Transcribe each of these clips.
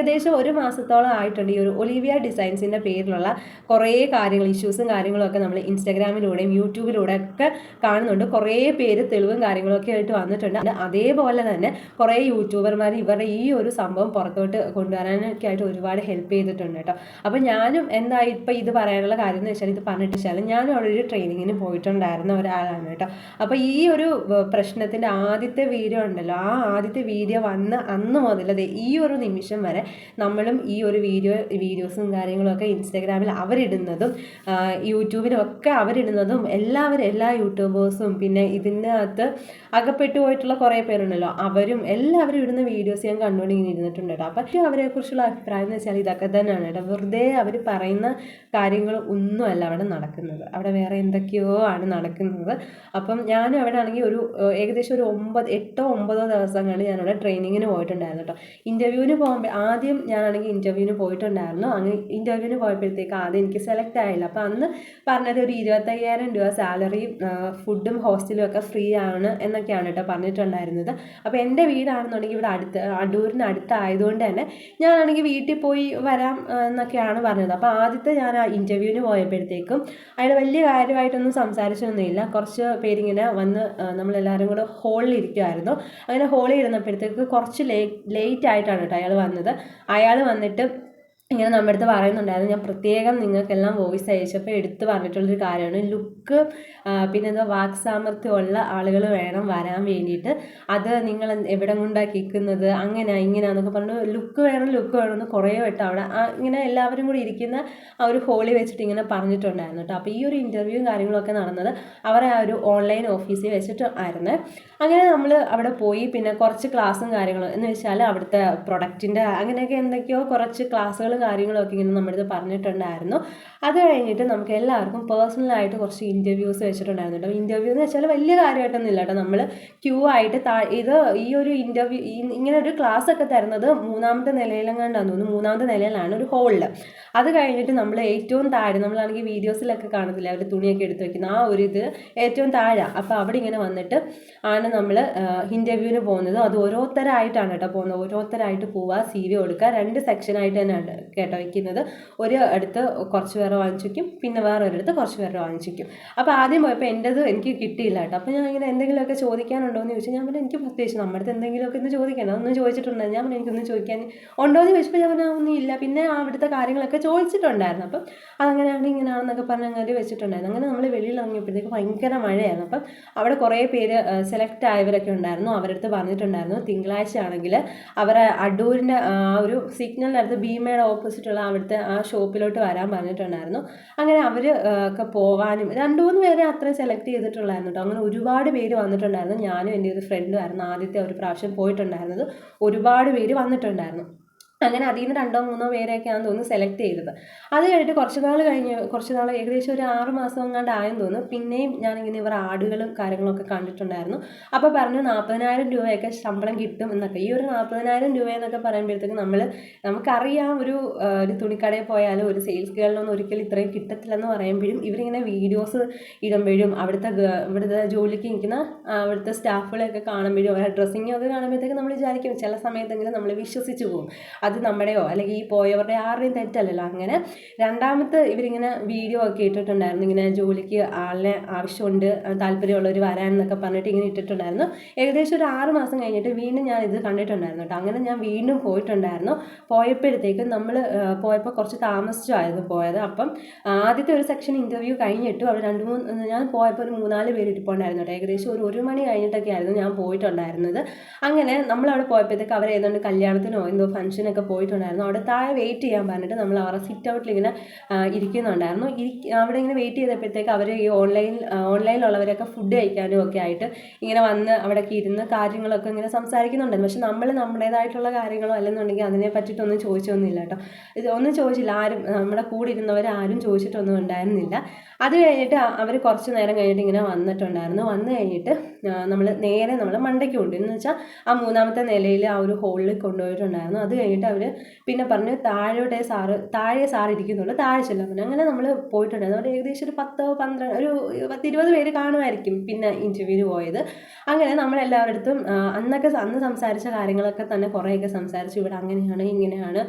ഏകദേശം 1 മാസത്തോളം ആയിട്ടുണ്ട് ഈ ഒരു ഒലിവിയ ഡിസൈൻസിൻ്റെ പേരിലുള്ള കുറേ കാര്യങ്ങൾ, ഇഷ്യൂസും കാര്യങ്ങളും ഒക്കെ നമ്മൾ ഇൻസ്റ്റാഗ്രാമിലൂടെയും യൂട്യൂബിലൂടെ ഒക്കെ കാണുന്നുണ്ട്. കുറേ പേര് തെളിവും കാര്യങ്ങളൊക്കെ ആയിട്ട് വന്നിട്ടുണ്ട്. അതേപോലെ തന്നെ കുറേ യൂട്യൂബർമാർ ഇവരുടെ ഈ ഒരു സംഭവം പുറത്തോട്ട് കൊണ്ടുവരാനൊക്കെ ആയിട്ട് ഒരുപാട് ഹെൽപ്പ് ചെയ്തിട്ടുണ്ട് കേട്ടോ. അപ്പോൾ ഞാനും എന്താ ഇപ്പം ഇത് പറയാനുള്ള കാര്യം എന്ന് വെച്ചാൽ, ഇത് പറഞ്ഞിട്ട് വെച്ചാൽ ഞാനും അവിടെ ഒരു ട്രെയിനിങ്ങിന് പോയിട്ടുണ്ടായിരുന്ന ഒരാളാണ് കേട്ടോ. അപ്പോൾ ഈ ഒരു പ്രശ്നത്തിൻ്റെ ആദ്യത്തെ വീഡിയോ ഉണ്ടല്ലോ, ആ ആദ്യത്തെ വീഡിയോ വന്ന് അന്ന് മുതൽ ഈ ഒരു നിമിഷം വരെ നമ്മളും ഈ ഒരു വീഡിയോസും കാര്യങ്ങളൊക്കെ ഇൻസ്റ്റാഗ്രാമിൽ അവരിടുന്നതും യൂട്യൂബിലും ഒക്കെ അവരിടുന്നതും എല്ലാ യൂട്യൂബേഴ്സും പിന്നെ ഇതിനകത്ത് അകപ്പെട്ടു പോയിട്ടുള്ള കുറേ പേരുണ്ടല്ലോ, എല്ലാവരും ഇടുന്ന വീഡിയോസ് ഞാൻ കണ്ടുകൊണ്ട് ഇങ്ങനെ ഇരുന്നിട്ടുണ്ട് കേട്ടോ. അപ്പം അവരെക്കുറിച്ചുള്ള അഭിപ്രായം എന്ന് വെച്ചാൽ ഇതൊക്കെ തന്നെയാണ് കേട്ടോ. വെറുതെ അവർ പറയുന്ന കാര്യങ്ങൾ ഒന്നുമല്ല അവിടെ നടക്കുന്നത്, അവിടെ വേറെ എന്തൊക്കെയോ ആണ് നടക്കുന്നത്. അപ്പം ഞാനും അവിടെ ആണെങ്കിൽ ഏകദേശം ഒരു 8-9 ദിവസങ്ങളിൽ ഞാനവിടെ ട്രെയിനിങ്ങിന് പോയിട്ടുണ്ടായിരുന്നു കേട്ടോ. ഇൻ്റർവ്യൂവിന് പോകുമ്പോൾ ആദ്യം ഞാനാണെങ്കിൽ ഇൻ്റർവ്യൂവിന് പോയിട്ടുണ്ടായിരുന്നു. അങ്ങനെ ഇൻ്റർവ്യൂവിന് പോയപ്പോഴത്തേക്ക് ആദ്യം എനിക്ക് സെലക്ട് ആയില്ല. അപ്പോൾ അന്ന് പറഞ്ഞത് ഒരു 25,000 രൂപ സാലറിയും ഫുഡും ഹോസ്റ്റലും ഒക്കെ ഫ്രീ ആണ് എന്നൊക്കെയാണ് കേട്ടോ പറഞ്ഞിട്ടുണ്ടായിരുന്നത്. അപ്പോൾ എൻ്റെ വീടാണെന്നുണ്ടെങ്കിൽ ഇവിടെ അടൂരിന് അടുത്തായതുകൊണ്ട് തന്നെ ഞാനാണെങ്കിൽ വീട്ടിൽ പോയി വരാം എന്നൊക്കെയാണ് പറഞ്ഞത്. അപ്പോൾ ആദ്യത്തെ ഞാൻ ആ ഇൻ്റർവ്യൂവിന് പോയപ്പോഴത്തേക്കും അയാൾ വലിയ കാര്യമായിട്ടൊന്നും സംസാരിച്ചൊന്നുമില്ല. കുറച്ച് പേരിങ്ങനെ വന്ന് നമ്മളെല്ലാവരും കൂടെ ഹോളിൽ ഇരിക്കുമായിരുന്നു. അങ്ങനെ ഹോളിൽ ഇരുന്നപ്പോഴത്തേക്ക് കുറച്ച് ലേറ്റ് ആയിട്ടാണ് കേട്ടോ അയാൾ വന്നത്. അയാൾ വന്നിട്ട് ഇങ്ങനെ നമ്മുടെ അടുത്ത് പറയുന്നുണ്ടായിരുന്നു, ഞാൻ പ്രത്യേകം നിങ്ങൾക്കെല്ലാം വോയിസ് അയച്ചപ്പോൾ എടുത്ത് പറഞ്ഞിട്ടുള്ളൊരു കാര്യമാണ്, ലുക്ക് പിന്നെ എന്താ വാക്സാമർത്ഥ്യമുള്ള ആളുകൾ വേണം വരാൻ വേണ്ടിയിട്ട്. അത് നിങ്ങൾ എവിടെ കൊണ്ടാണ് കേൾക്കുന്നത്, ഇങ്ങനെയാന്നൊക്കെ പറഞ്ഞു ലുക്ക് വേണം എന്ന് കുറേ വട്ടം അവിടെ ഇങ്ങനെ എല്ലാവരും കൂടി ഇരിക്കുന്ന ആ ഒരു ഹോളിൽ വെച്ചിട്ട് ഇങ്ങനെ പറഞ്ഞിട്ടുണ്ടായിരുന്നു കേട്ടോ. അപ്പോൾ ഈ ഒരു ഇൻ്റർവ്യൂവും കാര്യങ്ങളൊക്കെ നടന്നത് അവരെ ആ ഒരു ഓൺലൈൻ ഓഫീസിൽ വെച്ചിട്ട് ആയിരുന്നു. അങ്ങനെ നമ്മൾ അവിടെ പോയി പിന്നെ കുറച്ച് ക്ലാസ്സും കാര്യങ്ങളും എന്ന് വെച്ചാൽ അവിടുത്തെ പ്രൊഡക്റ്റിൻ്റെ അങ്ങനെയൊക്കെ എന്തൊക്കെയോ കുറച്ച് ക്ലാസ്സുകൾ കാര്യങ്ങളൊക്കെ ഇങ്ങനെ നമ്മുടെ അടുത്ത് പറഞ്ഞിട്ടുണ്ടായിരുന്നു. അത് കഴിഞ്ഞിട്ട് നമുക്ക് എല്ലാവർക്കും പേഴ്സണലായിട്ട് കുറച്ച് ഇൻ്റർവ്യൂസ് വെച്ചിട്ടുണ്ടായിരുന്നു കേട്ടോ. ഇൻ്റർവ്യൂ എന്ന് വെച്ചാൽ വലിയ കാര്യമായിട്ടൊന്നും ഇല്ല കേട്ടോ. നമ്മൾ ക്യൂ ആയിട്ട് ഈ ഒരു ഇൻ്റർവ്യൂ ഇങ്ങനെ ഒരു ക്ലാസ് ഒക്കെ തരുന്നത് 3ാമത്തെ നിലയിലെങ്ങാണ്ടാന്ന് തോന്നുന്നു, 3ാമത്തെ നിലയിലാണ് ഒരു ഹോളിൽ. അത് കഴിഞ്ഞിട്ട് നമ്മൾ ഏറ്റവും താഴെ നമ്മളാണെങ്കിൽ വീഡിയോസിലൊക്കെ കാണത്തില്ല അവർ തുണിയൊക്കെ എടുത്ത് വെക്കുന്ന ആ ഒരു ഇത് ഏറ്റവും താഴെ. അപ്പോൾ അവിടെ ഇങ്ങനെ വന്നിട്ട് ആണ് നമ്മൾ ഇൻ്റർവ്യൂവിന് പോകുന്നത്. അത് ഓരോരുത്തരായിട്ടാണ് കേട്ടോ പോകുന്നത്. ഓരോരുത്തരായിട്ട് പോവുക, CV കൊടുക്കുക. 2 സെക്ഷനായിട്ട് തന്നെയാണ് കേട്ടോ വയ്ക്കുന്നത്. ഒരു അടുത്ത് കുറച്ച് പേരെ വാങ്ങിച്ചിരിക്കും, പിന്നെ വേറൊരിടത്ത് കുറച്ച് പേരെ വാങ്ങിച്ചിരിക്കും. അപ്പോൾ ആദ്യം പോയപ്പോൾ എനിക്ക് കിട്ടിയില്ല കേട്ടോ. അപ്പോൾ ഞാൻ ഇങ്ങനെ എന്തെങ്കിലുമൊക്കെ ചോദിക്കാനുണ്ടോ എന്ന് ചോദിച്ചാൽ ഞാൻ പറഞ്ഞു എനിക്ക് പ്രത്യേകിച്ച് നമ്മുടെ അടുത്ത് എന്തെങ്കിലുമൊക്കെ ഒന്ന് ചോദിക്കണം, അതൊന്നും ചോദിച്ചിട്ടുണ്ടായിരുന്നു. ഞാൻ പറഞ്ഞു എനിക്കൊന്ന് ചോദിക്കാൻ ഉണ്ടോ എന്ന് ചോദിച്ചപ്പോൾ ഞാൻ പറഞ്ഞു ഒന്നും ഇല്ല. പിന്നെ അവിടുത്തെ കാര്യങ്ങളൊക്കെ ചോദിച്ചിട്ടുണ്ടായിരുന്നു. അപ്പം അതങ്ങനെയാണ് ഇങ്ങനെയാണെന്നൊക്കെ പറഞ്ഞ് അങ്ങനെ വെച്ചിട്ടുണ്ടായിരുന്നു. അങ്ങനെ നമ്മൾ വെളിയിൽ ഇറങ്ങിയപ്പോഴത്തേക്ക് ഭയങ്കര മഴയായിരുന്നു. അപ്പം അവിടെ കുറേ പേര് സെലക്ട് ആയവരൊക്കെ ഉണ്ടായിരുന്നു. അവരടുത്ത് പറഞ്ഞിട്ടുണ്ടായിരുന്നു തിങ്കളാഴ്ച ആണെങ്കിൽ അവരെ അടൂരിൻ്റെ ആ ഒരു സിഗ്നലിനടുത്ത് ഭീമയുടെ ഓപ്പോസിറ്റുള്ള അവിടുത്തെ ആ ഷോപ്പിലോട്ട് വരാൻ പറഞ്ഞിട്ടുണ്ടായിരുന്നു. അങ്ങനെ അവർ ഒക്കെ പോകാനും 2-3 പേരെ അത്രയും സെലക്ട് ചെയ്തിട്ടുള്ളായിരുന്നു കേട്ടോ. അങ്ങനെ ഒരുപാട് പേര് വന്നിട്ടുണ്ടായിരുന്നു. ഞാനും എൻ്റെ ഒരു ഫ്രണ്ടും ആയിരുന്നു ആദ്യത്തെ ഒരു പ്രാവശ്യം പോയിട്ടുണ്ടായിരുന്നത്. ഒരുപാട് പേര് വന്നിട്ടുണ്ടായിരുന്നു. അങ്ങനെ അതിൽ നിന്ന് 2-3 പേരെയൊക്കെയാണ് തോന്നുന്നു സെലക്ട് ചെയ്തത്. അത് കഴിഞ്ഞിട്ട് കുറച്ച് നാൾ ഏകദേശം ഒരു 6 മാസം എങ്ങാണ്ട് ആയെന്ന് തോന്നുന്നു. പിന്നെയും ഞാനിങ്ങനെ ഇവർ ആടുകളും കാര്യങ്ങളൊക്കെ കണ്ടിട്ടുണ്ടായിരുന്നു. അപ്പോൾ പറഞ്ഞു 40,000 രൂപയൊക്കെ ശമ്പളം കിട്ടും എന്നൊക്കെ. ഈ ഒരു 40,000 രൂപ എന്നൊക്കെ പറയുമ്പോഴത്തേക്ക് നമുക്കറിയാം ഒരു തുണിക്കടയിൽ പോയാലും ഒരു സെയിൽസ് ഗേളിനൊന്നും ഒരിക്കലും ഇത്രയും കിട്ടത്തില്ലെന്ന് പറയുമ്പോഴും ഇവരിങ്ങനെ വീഡിയോസ് ഇടുമ്പോഴും ഇവിടുത്തെ ജോലിക്ക് നിൽക്കുന്ന അവിടുത്തെ സ്റ്റാഫുകളെയൊക്കെ കാണുമ്പോഴും അവരുടെ ഡ്രസ്സിങ്ങൊക്കെ കാണുമ്പോഴത്തേക്ക് നമ്മൾ വിചാരിക്കും ചില സമയത്തെങ്കിലും നമ്മൾ വിശ്വസിച്ച് പോകും അത് നമ്മുടെയോ അല്ലെങ്കിൽ ഈ പോയവരുടെ ആരുടെയും തെറ്റല്ലല്ലോ. അങ്ങനെ രണ്ടാമത്തെ ഇവരിങ്ങനെ വീഡിയോ ഒക്കെ ഇട്ടിട്ടുണ്ടായിരുന്നു, ഇങ്ങനെ ജോലിക്ക് ആളിനെ ആവശ്യമുണ്ട് താല്പര്യമുള്ളവർ വരാനെന്നൊക്കെ പറഞ്ഞിട്ട് ഇങ്ങനെ ഇട്ടിട്ടുണ്ടായിരുന്നു. ഏകദേശം ഒരു 6 മാസം കഴിഞ്ഞിട്ട് വീണ്ടും ഞാൻ ഇത് കണ്ടിട്ടുണ്ടായിരുന്നു കേട്ടോ. അങ്ങനെ ഞാൻ വീണ്ടും പോയിട്ടുണ്ടായിരുന്നു. പോയപ്പോഴത്തേക്കും നമ്മൾ പോയപ്പോൾ കുറച്ച് താമസിച്ചായിരുന്നു പോയത്. അപ്പം ആദ്യത്തെ ഒരു സെക്ഷൻ ഇൻ്റർവ്യൂ കഴിഞ്ഞിട്ടും അവിടെ ഞാൻ പോയപ്പോൾ ഒരു 3-4 പേര് ഇരിപ്പുണ്ടായിരുന്നു കേട്ടോ. ഏകദേശം ഒരു 1 മണി കഴിഞ്ഞിട്ടൊക്കെ ആയിരുന്നു ഞാൻ പോയിട്ടുണ്ടായിരുന്നത്. അങ്ങനെ നമ്മളവിടെ പോയപ്പോഴത്തേക്ക് അവർ ഏതാണ്ട് കല്യാണത്തിനോ എന്തോ ഫംഗ്ഷനൊക്കെ പോയിട്ടുണ്ടായിരുന്നു. അവിടെ താഴെ വെയിറ്റ് ചെയ്യാൻ പറഞ്ഞിട്ട് നമ്മൾ അവരുടെ സിറ്റ് ഔട്ടിൽ ഇങ്ങനെ ഇരിക്കുന്നുണ്ടായിരുന്നു. അവിടെ ഇങ്ങനെ വെയിറ്റ് ചെയ്തപ്പോഴത്തേക്ക് അവർ ഈ ഓൺലൈനിലുള്ളവരൊക്കെ ഫുഡ് കഴിക്കാനും ഒക്കെ ആയിട്ട് ഇങ്ങനെ വന്ന് അവിടെയൊക്കെ ഇരുന്ന് കാര്യങ്ങളൊക്കെ ഇങ്ങനെ സംസാരിക്കുന്നുണ്ടായിരുന്നു. പക്ഷെ നമ്മൾ നമ്മുടേതായിട്ടുള്ള കാര്യങ്ങളോ അല്ലെന്നുണ്ടെങ്കിൽ അതിനെ പറ്റിയിട്ടൊന്നും ചോദിച്ചൊന്നുമില്ല കേട്ടോ. ഒന്നും ചോദിച്ചില്ല. ആരും നമ്മുടെ കൂടെ ഇരുന്നവർ ആരും ചോദിച്ചിട്ടൊന്നും ഉണ്ടായിരുന്നില്ല. അത് കഴിഞ്ഞിട്ട് അവർ കുറച്ച് നേരം കഴിഞ്ഞിട്ട് ഇങ്ങനെ വന്നിട്ടുണ്ടായിരുന്നു. വന്നു കഴിഞ്ഞിട്ട് നമ്മൾ നേരെ നമ്മൾ മണ്ടയ്ക്ക് കൊണ്ടു എന്ന് വെച്ചാൽ ആ 3ാമത്തെ നിലയിൽ ആ ഒരു ഹോളിൽ കൊണ്ടുപോയിട്ടുണ്ടായിരുന്നു. അത് കഴിഞ്ഞിട്ട് അവർ പിന്നെ പറഞ്ഞു താഴെ സാറ് ഇരിക്കുന്നുള്ളൂ, താഴെ ചെല്ലാൻ പറഞ്ഞു. അങ്ങനെ നമ്മൾ പോയിട്ടുണ്ടായിരുന്നു. അവിടെ ഏകദേശം ഒരു 10-12 ഒരു 10-20 പേര് കാണുമായിരിക്കും പിന്നെ ഇൻ്റർവ്യൂവിന് പോയത്. അങ്ങനെ നമ്മളെല്ലാവരുടെ അടുത്തും അന്ന് സംസാരിച്ച കാര്യങ്ങളൊക്കെ തന്നെ കുറേയൊക്കെ സംസാരിച്ചു. ഇവിടെ അങ്ങനെയാണ് ഇങ്ങനെയാണ്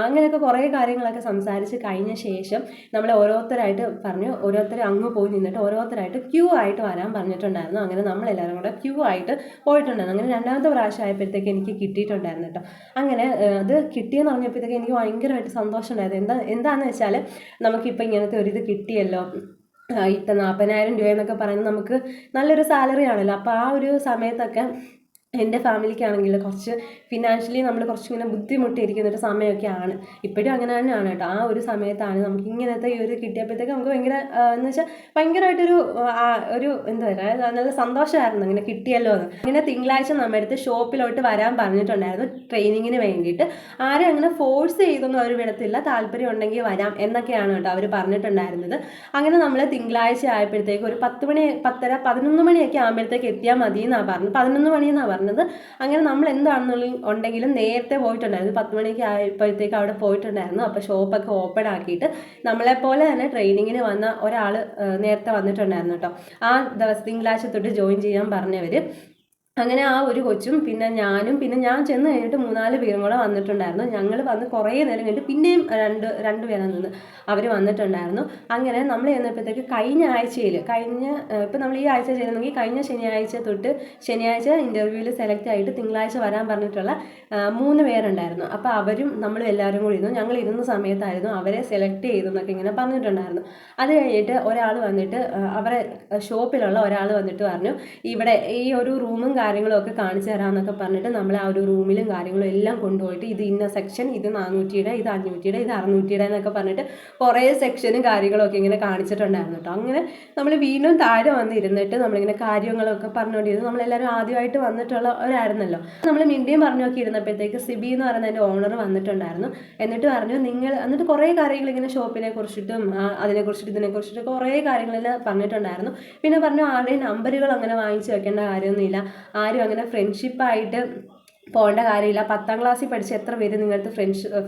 അങ്ങനെയൊക്കെ കുറേ കാര്യങ്ങളൊക്കെ സംസാരിച്ച് കഴിഞ്ഞ ശേഷം നമ്മളെ ഓരോരുത്തരായിട്ട് പറഞ്ഞു, ഓരോരുത്തർ അങ്ങ് പോയി നിന്നിട്ട് ഓരോരുത്തരായിട്ട് ക്യൂ ആയിട്ട് വരാൻ പറഞ്ഞിട്ടുണ്ടായിരുന്നു. അങ്ങനെ നമ്മളെല്ലാവരും കൂടെ ക്യൂ ആയിട്ട് പോയിട്ടുണ്ടായിരുന്നു. അങ്ങനെ 2ാമത്തെ പ്രാവശ്യം ആയപ്പോഴത്തേക്ക് എനിക്ക് കിട്ടിയിട്ടുണ്ടായിരുന്നു കേട്ടോ. അങ്ങനെ അത് കിട്ടിയെന്ന് പറഞ്ഞപ്പോഴത്തേക്ക് എനിക്ക് ഭയങ്കരമായിട്ട് സന്തോഷം ഉണ്ടായിരുന്നു. എന്താണെന്ന് വെച്ചാൽ നമുക്കിപ്പോൾ ഇങ്ങനത്തെ ഒരിത് കിട്ടിയല്ലോ, ഇപ്പം 40,000 രൂപ എന്നൊക്കെ പറയുന്നത് നമുക്ക് നല്ലൊരു സാലറി ആണല്ലോ. അപ്പോൾ ആ ഒരു സമയത്തൊക്കെ എൻ്റെ ഫാമിലിക്കാണെങ്കിൽ കുറച്ച് ഫിനാൻഷ്യലി നമ്മൾ കുറച്ചിങ്ങനെ ബുദ്ധിമുട്ടിയിരിക്കുന്ന ഒരു സമയമൊക്കെയാണ്. ഇപ്പോഴും അങ്ങനെ തന്നെയാണ് കേട്ടോ. ആ ഒരു സമയത്താണ് നമുക്ക് ഇങ്ങനത്തെ ഈ ഒരു കിട്ടിയപ്പോഴത്തേക്ക് നമുക്ക് ഭയങ്കര എന്ന് വെച്ചാൽ ഭയങ്കരമായിട്ടൊരു എന്താ പറയുക, നല്ല സന്തോഷമായിരുന്നു ഇങ്ങനെ കിട്ടിയല്ലോ എന്ന്. ഇങ്ങനെ തിങ്കളാഴ്ച നമ്മുടെ അടുത്ത് ഷോപ്പിലോട്ട് വരാൻ പറഞ്ഞിട്ടുണ്ടായിരുന്നു ട്രെയിനിങ്ങിന് വേണ്ടിയിട്ട്. ആരും അങ്ങനെ ഫോഴ്സ് ചെയ്തൊന്നും അവർ വിടത്തില്ല, താല്പര്യം ഉണ്ടെങ്കിൽ വരാം എന്നൊക്കെയാണ് കേട്ടോ അവർ പറഞ്ഞിട്ടുണ്ടായിരുന്നത്. അങ്ങനെ നമ്മൾ തിങ്കളാഴ്ച ആയപ്പോഴത്തേക്ക് ഒരു 10 മണി 10:30 11 മണിയൊക്കെ ആകുമ്പോഴത്തേക്ക് എത്തിയാൽ മതി എന്നാണ് പറഞ്ഞത്. 11 മണിയെന്നാണ് പറഞ്ഞത്. അങ്ങനെ നമ്മൾ എന്താണെന്നുണ്ടെങ്കിലും നേരത്തെ പോയിട്ടുണ്ടായിരുന്നു. 10 മണിക്ക് ആയപ്പോഴത്തേക്ക് അവിടെ പോയിട്ടുണ്ടായിരുന്നു. അപ്പോൾ ഷോപ്പൊക്കെ ഓപ്പൺ ആക്കിയിട്ട് നമ്മളെപ്പോലെ തന്നെ ട്രെയിനിങ്ങിന് വന്ന ഒരാൾ നേരത്തെ വന്നിട്ടുണ്ടായിരുന്നു കേട്ടോ. ആ ദിവസം തിങ്കളാഴ്ച തൊട്ട് ജോയിൻ ചെയ്യാൻ പറഞ്ഞവർ. അങ്ങനെ ആ ഒരു കൊച്ചും പിന്നെ ഞാൻ ചെന്ന് കഴിഞ്ഞിട്ട് 3-4 പേരും കൂടെ വന്നിട്ടുണ്ടായിരുന്നു. ഞങ്ങൾ വന്ന് കുറേ നേരം കഴിഞ്ഞിട്ട് പിന്നെയും രണ്ട് പേരാണ് നിന്ന് അവർ വന്നിട്ടുണ്ടായിരുന്നു. അങ്ങനെ നമ്മൾ ചെന്നപ്പോഴത്തേക്ക് കഴിഞ്ഞ ഇപ്പം നമ്മൾ ഈ ആഴ്ച ചെയ്യുന്നെങ്കിൽ കഴിഞ്ഞ ശനിയാഴ്ച ഇൻ്റർവ്യൂവിൽ സെലക്ട് ആയിട്ട് തിങ്കളാഴ്ച വരാൻ പറഞ്ഞിട്ടുള്ള 3 പേരുണ്ടായിരുന്നു. അപ്പോൾ അവരും നമ്മളും എല്ലാവരും കൂടി ഇരുന്നു. ഞങ്ങൾ ഇരുന്ന സമയത്തായിരുന്നു അവരെ സെലക്ട് ചെയ്തെന്നൊക്കെ ഇങ്ങനെ പറഞ്ഞിട്ടുണ്ടായിരുന്നു. അത് കഴിഞ്ഞിട്ട് ഒരാൾ വന്നിട്ട് അവരെ ഷോപ്പിലുള്ള ഒരാൾ വന്നിട്ട് പറഞ്ഞു, ഇവിടെ ഈ ഒരു റൂമും കാര്യങ്ങളും ഒക്കെ കാണിച്ചു തരാമെന്നൊക്കെ പറഞ്ഞിട്ട് നമ്മൾ ആ ഒരു റൂമിലും കാര്യങ്ങളും എല്ലാം കൊണ്ടുപോയിട്ട് ഇത് ഇന്ന സെക്ഷൻ, ഇത് 400-യുടെ, ഇത് 500-യുടെ, ഇത് 600-യുടെ എന്നൊക്കെ പറഞ്ഞിട്ട് കുറേ സെക്ഷനും കാര്യങ്ങളൊക്കെ ഇങ്ങനെ കാണിച്ചിട്ടുണ്ടായിരുന്നു കേട്ടോ. അങ്ങനെ നമ്മൾ വീണ്ടും താഴെ വന്നിരുന്നിട്ട് നമ്മളിങ്ങനെ കാര്യങ്ങളൊക്കെ പറഞ്ഞുകൊണ്ടിരുന്നു. നമ്മളെല്ലാവരും ആദ്യമായിട്ട് വന്നിട്ടുള്ളവരായിരുന്നല്ലോ. നമ്മൾ മിണ്ടിയും പറഞ്ഞൊക്കെ ഇരുന്നപ്പോഴത്തേക്ക് സിബി എന്ന് പറയുന്ന എൻ്റെ ഓണർ വന്നിട്ടുണ്ടായിരുന്നു. എന്നിട്ട് പറഞ്ഞു എന്നിട്ട് കുറേ കാര്യങ്ങൾ ഇങ്ങനെ ഷോപ്പിനെ കുറിച്ചിട്ടും അതിനെക്കുറിച്ചിട്ട് ഇതിനെക്കുറിച്ചിട്ട് കുറേ കാര്യങ്ങളെല്ലാം പറഞ്ഞിട്ടുണ്ടായിരുന്നു. പിന്നെ പറഞ്ഞു ആരുടെയും നമ്പറുകൾ അങ്ങനെ വാങ്ങിച്ച് വെക്കേണ്ട കാര്യമൊന്നുമില്ല, ആരും അങ്ങനെ ഫ്രണ്ട്ഷിപ്പായിട്ട് പോകേണ്ട കാര്യമില്ല. 10ാം ക്ലാസ്സിൽ പഠിച്ച എത്ര പേര് നിങ്ങളുടെ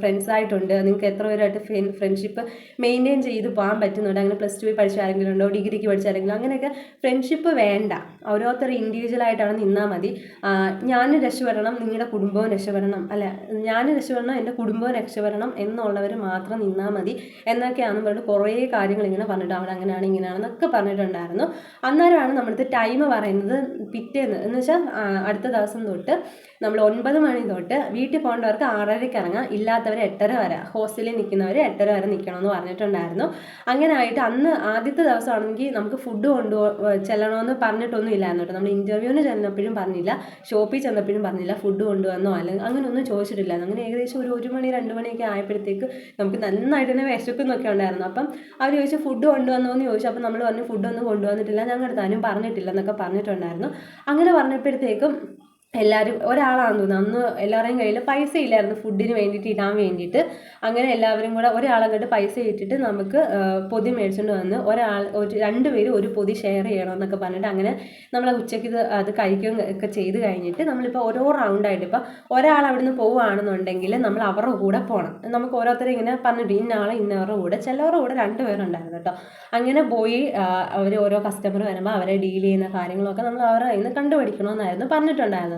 ഫ്രണ്ട്സായിട്ടുണ്ട്, നിങ്ങൾക്ക് എത്ര പേരായിട്ട് ഫ്രണ്ട്ഷിപ്പ് മെയിൻറ്റെയിൻ ചെയ്ത് പോകാൻ പറ്റുന്നുണ്ട്, അങ്ങനെ +2 പഠിച്ച ആരെങ്കിലും ഉണ്ടോ, ഡിഗ്രിക്ക് പഠിച്ച ആരെങ്കിലും, അങ്ങനെയൊക്കെ ഫ്രണ്ട്ഷിപ്പ് വേണ്ട, ഓരോരുത്തർ ഇൻഡിവിജ്വലായിട്ടാണ് നിന്നാൽ മതി. ഞാനും രക്ഷപ്പെടണം, നിങ്ങളുടെ കുടുംബവും രക്ഷപ്പെടണം, അല്ല ഞാനും രക്ഷപ്പെടണം, എൻ്റെ കുടുംബവും രക്ഷപ്പെടണം എന്നുള്ളവർ മാത്രം നിന്നാൽ മതി എന്നൊക്കെയാണെന്ന് പറഞ്ഞിട്ട് കുറേ കാര്യങ്ങൾ ഇങ്ങനെ പറഞ്ഞിട്ട് അവിടെ അങ്ങനെയാണ് ഇങ്ങനെയാണെന്നൊക്കെ പറഞ്ഞിട്ടുണ്ടായിരുന്നു. അന്നേരമാണ് നമ്മുടെ ടൈം പറയുന്നത് പിറ്റേന്ന് എന്ന് വെച്ചാൽ അടുത്ത ദിവസം തൊട്ട് നമ്മൾ 9 മണി തൊട്ട് വീട്ടിൽ പോകേണ്ടവർക്ക് 6:30-ക്ക് ഇറങ്ങാം, ഇല്ലാത്തവർ 8:30 വരെ, ഹോസ്റ്റലിൽ നിൽക്കുന്നവർ 8:30 വരെ നിൽക്കണമെന്ന് പറഞ്ഞിട്ടുണ്ടായിരുന്നു. അങ്ങനെ ആയിട്ട് അന്ന് ആദ്യത്തെ ദിവസമാണെങ്കിൽ നമുക്ക് ഫുഡ് ചെല്ലണമെന്ന് പറഞ്ഞിട്ടൊന്നും ഇല്ലായിരുന്നു കേട്ടോ. നമ്മൾ ഇൻ്റർവ്യൂവിന് ചെന്നപ്പോഴും പറഞ്ഞില്ല, ഷോപ്പിൽ ചെന്നപ്പോഴും പറഞ്ഞില്ല ഫുഡ് കൊണ്ടുവന്നോ അല്ലെങ്കിൽ അങ്ങനെയൊന്നും ചോദിച്ചിട്ടില്ലായിരുന്നു. അങ്ങനെ ഏകദേശം ഒരു 1 മണി 2 മണിയൊക്കെ ആയപ്പോഴത്തേക്ക് നമുക്ക് നന്നായിട്ട് തന്നെ വിശക്കുന്നൊക്കെ ഉണ്ടായിരുന്നു. അപ്പം അവർ ചോദിച്ചു ഫുഡ് കൊണ്ടുവന്നോ എന്ന് ചോദിച്ചു. അപ്പം നമ്മൾ പറഞ്ഞു ഫുഡൊന്നും കൊണ്ടുവന്നിട്ടില്ല, ഞങ്ങളുടെ താനും പറഞ്ഞിട്ടില്ല എന്നൊക്കെ പറഞ്ഞിട്ടുണ്ടായിരുന്നു. അങ്ങനെ പറഞ്ഞപ്പോഴത്തേക്കും എല്ലാവരും ഒരാളാണെന്ന് തോന്നുന്നു അന്ന് എല്ലാവരുടെയും കയ്യിൽ പൈസ ഇല്ലായിരുന്നു ഫുഡിന് വേണ്ടിയിട്ട് ഇടാൻ വേണ്ടിയിട്ട്. അങ്ങനെ എല്ലാവരും കൂടെ ഒരാളങ്ങോട്ട് പൈസ ഇട്ടിട്ട് നമുക്ക് പൊതി മേടിച്ചുകൊണ്ട് വന്ന് 2 പേര് ഒരു പൊതി ഷെയർ ചെയ്യണമെന്നൊക്കെ പറഞ്ഞിട്ട് അങ്ങനെ നമ്മൾ ഉച്ചയ്ക്ക് അത് കഴിക്കുകയൊക്കെ ചെയ്ത് കഴിഞ്ഞിട്ട് നമ്മളിപ്പോൾ ഓരോ റൗണ്ടായിട്ട് ഇപ്പോൾ ഒരാൾ അവിടെ നിന്ന് പോവുകയാണെന്നുണ്ടെങ്കിൽ നമ്മൾ അവരുടെ കൂടെ പോകണം. നമുക്ക് ഓരോരുത്തരും ഇങ്ങനെ പറഞ്ഞിട്ട് ഇന്നവരുടെ കൂടെ, ചിലവരുടെ കൂടെ 2 പേരുണ്ടായിരുന്നു കേട്ടോ. അങ്ങനെ പോയി അവർ ഓരോ കസ്റ്റമർ വരുമ്പോൾ അവരെ ഡീൽ ചെയ്യുന്ന കാര്യങ്ങളൊക്കെ നമ്മൾ അവരുടെ കയ്യിൽ നിന്ന് കണ്ടുപിടിക്കണമെന്നായിരുന്നു പറഞ്ഞിട്ടുണ്ടായിരുന്നത്.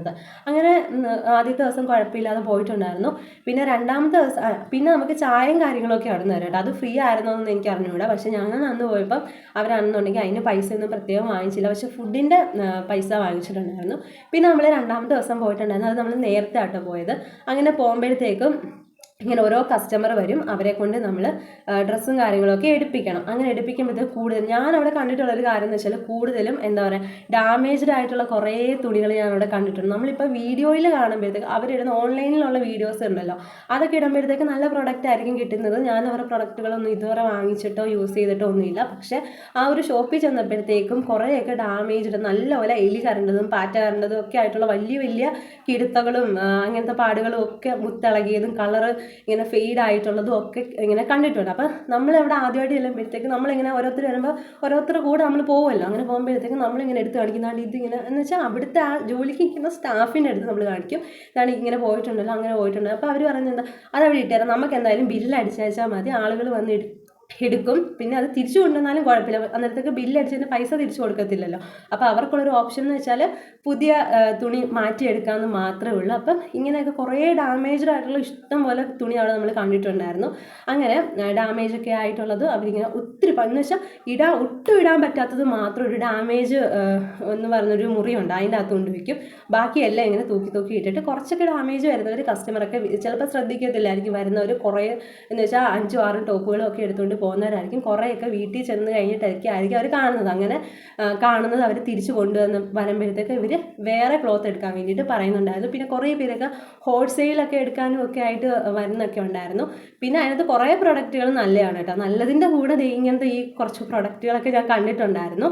അങ്ങനെ ആദ്യത്തെ ദിവസം കുഴപ്പമില്ലാതെ പോയിട്ടുണ്ടായിരുന്നു. പിന്നെ 2ാമത്തെ ദിവസം പിന്നെ നമുക്ക് ചായയും കാര്യങ്ങളൊക്കെ അവിടെ നിന്ന് തരാം കേട്ടോ. അത് ഫ്രീ ആയിരുന്നോന്ന് എനിക്ക് അറിഞ്ഞുകൂടാ. പക്ഷെ ഞങ്ങൾ അന്ന് പോയപ്പം അവരാണെന്നുണ്ടെങ്കിൽ അതിന് പൈസ ഒന്നും പ്രത്യേകം വാങ്ങിച്ചില്ല, പക്ഷെ ഫുഡിൻ്റെ പൈസ വാങ്ങിച്ചിട്ടുണ്ടായിരുന്നു. പിന്നെ നമ്മൾ 2ാമത്തെ ദിവസം പോയിട്ടുണ്ടായിരുന്നു, അത് നമ്മൾ നേരത്തെ ആട്ടോ പോയത്. അങ്ങനെ പോകുമ്പോഴത്തേക്കും ഇങ്ങനെ ഓരോ കസ്റ്റമർ വരും, അവരെ കൊണ്ട് നമ്മൾ ഡ്രസ്സും കാര്യങ്ങളൊക്കെ എടുപ്പിക്കണം. അങ്ങനെ എടുപ്പിക്കുമ്പോഴത്തേക്ക് കൂടുതൽ ഞാൻ അവിടെ കണ്ടിട്ടുള്ളൊരു കാര്യം എന്ന് വെച്ചാൽ കൂടുതലും എന്താ പറയുക ഡാമേജ്ഡ് ആയിട്ടുള്ള കുറേ തുണികൾ ഞാൻ അവിടെ കണ്ടിട്ടുണ്ട്. നമ്മളിപ്പോൾ വീഡിയോയിൽ കാണുമ്പോഴത്തേക്ക് അവരിടുന്ന ഓൺലൈനിലുള്ള വീഡിയോസ് ഉണ്ടല്ലോ, അതൊക്കെ ഇടുമ്പോഴത്തേക്ക് നല്ല പ്രൊഡക്റ്റ് ആയിരിക്കും കിട്ടുന്നത്. ഞാൻ അവരുടെ പ്രൊഡക്റ്റുകളൊന്നും ഇതുവരെ വാങ്ങിച്ചിട്ടോ യൂസ് ചെയ്തിട്ടോ ഒന്നുമില്ല. പക്ഷേ ആ ഒരു ഷോപ്പിൽ ചെന്നപ്പോഴത്തേക്കും കുറേയൊക്കെ ഡാമേജ്ഡ്, നല്ലപോലെ എലി കരണ്ടതും പാറ്റ കരണ്ടതും ഒക്കെ ആയിട്ടുള്ള വലിയ വലിയ കിടുത്തകളും അങ്ങനത്തെ പാടുകളും ഒക്കെ മുത്തിളകിയതും കളറ് ഇങ്ങനെ ഫെയ്ഡ് ആയിട്ടുള്ളതും ഒക്കെ ഇങ്ങനെ കണ്ടിട്ടുണ്ട്. അപ്പോൾ നമ്മളവിടെ ആദ്യമായിട്ട് ചെല്ലുമ്പോഴത്തേക്ക് നമ്മളിങ്ങനെ ഓരോരുത്തർ വരുമ്പോൾ ഓരോരുത്തരുടെ കൂടെ നമ്മൾ പോകുമല്ലോ. അങ്ങനെ പോകുമ്പോഴത്തേക്ക് നമ്മളിങ്ങനെ എടുത്ത് കാണിക്കുന്നതാണ് ഇതിങ്ങനെ എന്ന് വെച്ചാൽ അവിടുത്തെ ആ ജോലിക്ക് നിൽക്കുന്ന സ്റ്റാഫിൻ്റെ അടുത്ത് നമ്മൾ കാണിക്കും, ഇതാണ് ഇങ്ങനെ പോയിട്ടുണ്ടല്ലോ, അങ്ങനെ പോയിട്ടുണ്ടല്ലോ. അപ്പോൾ അവർ പറയുന്നത് എന്താ, അതവിടെ ഇട്ടുതരാം, നമുക്ക് എന്തായാലും ബില്ല് അടിച്ചയച്ചാൽ മതി, ആളുകൾ വന്ന് എടുക്കും, പിന്നെ അത് തിരിച്ചു കൊണ്ടുവന്നാലും കുഴപ്പമില്ല, അന്നേരത്തേക്ക് ബില്ലടിച്ചതിന് പൈസ തിരിച്ചു കൊടുക്കത്തില്ലല്ലോ. അപ്പോൾ അവർക്കുള്ളൊരു ഓപ്ഷൻ എന്ന് വെച്ചാൽ പുതിയ തുണി മാറ്റിയെടുക്കാമെന്ന് മാത്രമേ ഉള്ളൂ. അപ്പം ഇങ്ങനെയൊക്കെ കുറേ ഡാമേജ്ഡ് ആയിട്ടുള്ള ഇഷ്ടം പോലെ തുണി അവിടെ നമ്മൾ കണ്ടിട്ടുണ്ടായിരുന്നു. അങ്ങനെ ഡാമേജൊക്കെ ആയിട്ടുള്ളത് അവരിങ്ങനെ ഒത്തിരി എന്ന് വെച്ചാൽ ഒട്ടും ഇടാൻ പറ്റാത്തത് മാത്രം ഒരു ഡാമേജ് എന്ന് പറഞ്ഞൊരു മുറിയുണ്ട്, അതിൻ്റെ അകത്ത് കൊണ്ടുവയ്ക്കും. ബാക്കിയെല്ലാം ഇങ്ങനെ തൂക്കി ഇട്ടിട്ട് കുറച്ചൊക്കെ ഡാമേജ് വരുന്നവർ കസ്റ്റമറൊക്കെ ചിലപ്പോൾ ശ്രദ്ധിക്കത്തില്ലായിരിക്കും. വരുന്നവർ കുറേ എന്ന് വെച്ചാൽ 5-6 ടോപ്പുകളും ഒക്കെ എടുത്തുകൊണ്ട് പോകുന്നവരായിരിക്കും. കുറേയൊക്കെ വീട്ടിൽ ചെന്ന് കഴിഞ്ഞിട്ടായിരിക്കും അവർ കാണുന്നത്. അങ്ങനെ കാണുന്നത് അവർ തിരിച്ചു കൊണ്ടുവന്ന് വരുമ്പോഴത്തേക്ക് ഇവർ വേറെ ക്ലോത്ത് എടുക്കാൻ വേണ്ടിയിട്ട് പറയുന്നുണ്ടായിരുന്നു. പിന്നെ കുറേ പേരൊക്കെ ഹോൾസെയിലൊക്കെ എടുക്കാനും ഒക്കെ ആയിട്ട് വരുന്നൊക്കെ ഉണ്ടായിരുന്നു. പിന്നെ അതിനകത്ത് കുറേ പ്രൊഡക്റ്റുകൾ നല്ലതാണ് കേട്ടോ. നല്ലതിൻ്റെ കൂടെ ഇങ്ങനത്തെ ഈ കുറച്ച് പ്രൊഡക്റ്റുകളൊക്കെ ഞാൻ കണ്ടിട്ടുണ്ടായിരുന്നു.